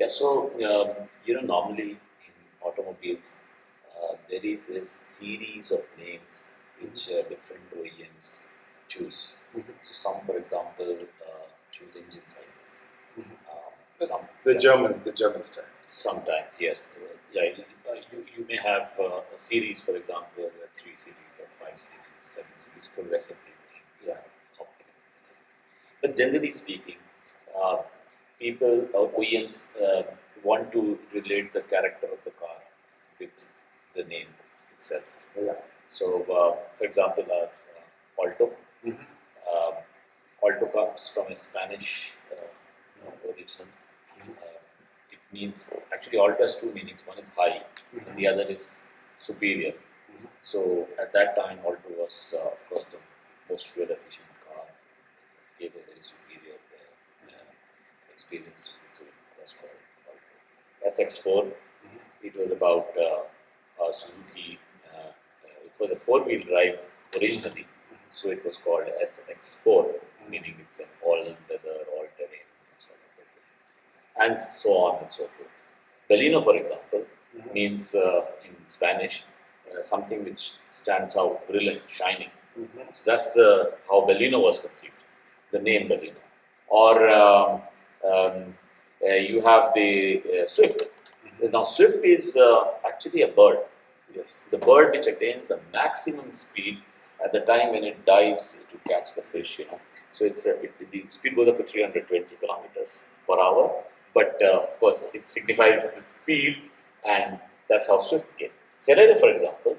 Yeah, so normally in automobiles, there is a series of names which different OEMs choose. So some, for example, choose engine sizes. Some The German style. sometimes, yes. You may have a series, for example, a 3 series, a 5 series, 7 series, progressively. Yeah. Up. But generally speaking, uh, people or OEMs want to relate the character of the car with the name itself. Yeah. So, for example, Alto. Um, Alto comes from a Spanish origin. It means actually Alto has two meanings. One is high, and the other is superior. So at that time, Alto was, of course, the most fuel efficient car. Gave a very superior experience. So it was called Alto. SX4. It was about Suzuki. It was a four-wheel drive originally, so it was called SX4, meaning it's an all-weather, all-terrain, sort of thing, and so on and so forth. Baleno, for example, means in Spanish something which stands out, brilliant, shining. So that's how Baleno was conceived, the name Baleno. Or you have the Swift. Now, Swift is actually a bird. Yes. The bird which attains the maximum speed at the time when it dives to catch the fish. So the speed goes up to 320 kilometers per hour. But of course, it signifies the speed, and that's how Swift came. Serena, for example,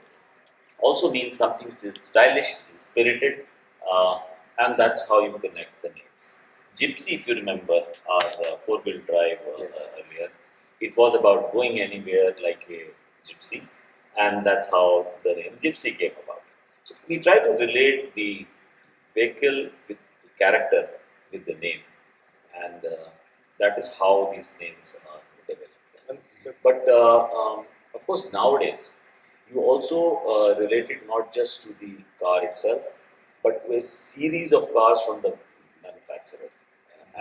also means something which is stylish, which is spirited, uh, and that's how you connect the names. Gypsy, if you remember, our four-wheel drive Yes. earlier, it was about going anywhere like a gypsy, and that's how the name Gypsy came about. So we try to relate the vehicle with the character with the name, and that is how these names are developed. But of course, nowadays you also relate it not just to the car itself, but to a series of cars from the manufacturer.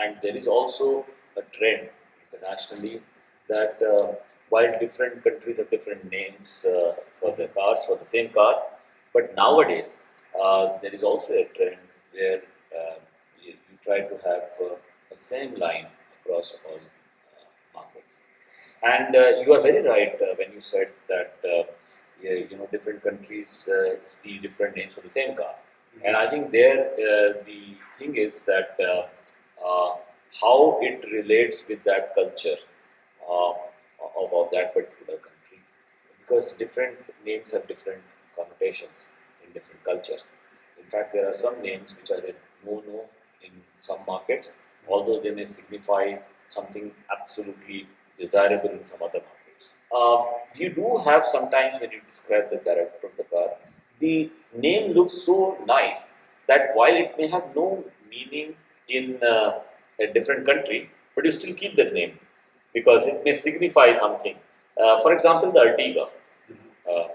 And there is also a trend internationally that while different countries have different names for the cars for the same car, but nowadays there is also a trend where you try to have the same line across all markets. And you are very right when you said that different countries see different names for the same car. And I think there the thing is that how it relates with that culture uh, of that particular country, because different names have different connotations in different cultures. In fact, there are some names which are a no-no in some markets, although they may signify something absolutely desirable in some other markets. You do have sometimes when you describe the character of the car, the name looks so nice that while it may have no meaning in a different country, but you still keep the name because it may signify something. For example, the Ertiga. Uh,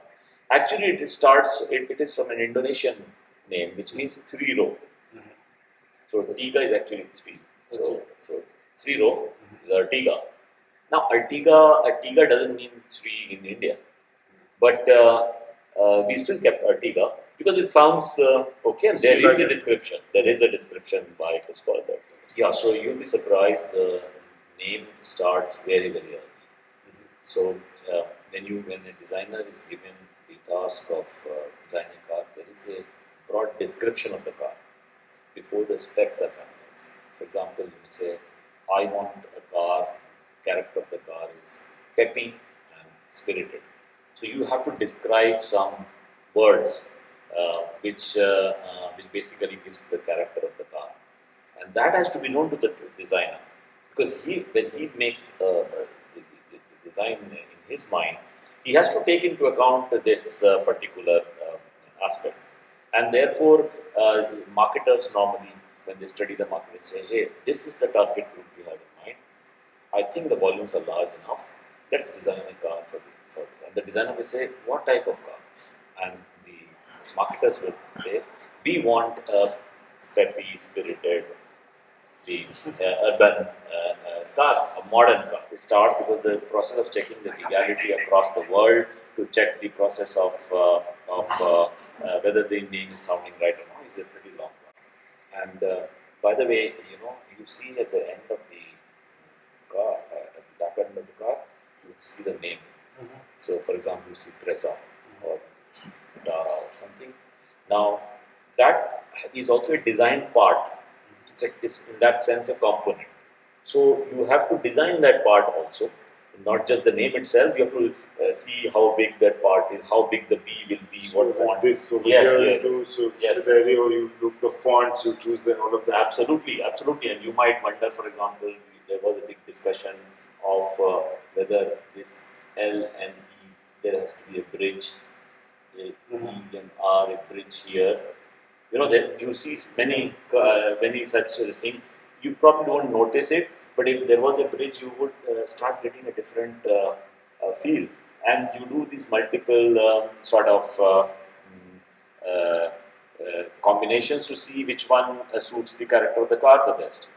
Actually, it is from an Indonesian name, which means three row. So Ertiga is actually three. So three row is Ertiga. Now, Ertiga doesn't mean three in India, but we still kept Ertiga because it sounds okay. And there is a description. There is a description why it is called that. Yeah, so you'll be surprised. The name starts very very early. So when a designer is given the task of designing a car, there is a broad description of the car before the specs are finalized. For example, you may say, I want a car, character of the car is peppy and spirited. So you have to describe some words which basically gives the character of the car. And that has to be known to the designer, because when he makes the design in his mind, he has to take into account this particular aspect. And therefore, marketers normally, when they study the market, they say, hey, this is the target group we have in mind. I think the volumes are large enough. Let's design a car for and the designer will say, what type of car? And the marketers will say, we want a peppy, spirited, the urban car, a modern car. It starts because the process of checking the legality across the world to check the process of whether the name is sounding right or not is a pretty long one. And by the way, you see at the end of the car, at the back end of the car, you see the name. So, for example, you see Presa or Dara or something. Now, that is also a design part. It's in that sense a component. So, you have to design that part also, not just the name itself. You have to see how big that part is, how big the B will be, So what like font. this, so Yes, here yes, into so yes. scenario, you look the fonts, you choose them, all of that. Absolutely, absolutely. And you might wonder, for example, there was a big discussion of whether this L and E, there has to be a bridge, a E and R, a bridge here. That you see many such things. You probably won't notice it, but if there was a bridge, you would start getting a different feel. And you do these multiple sort of combinations to see which one suits the character of the car the best.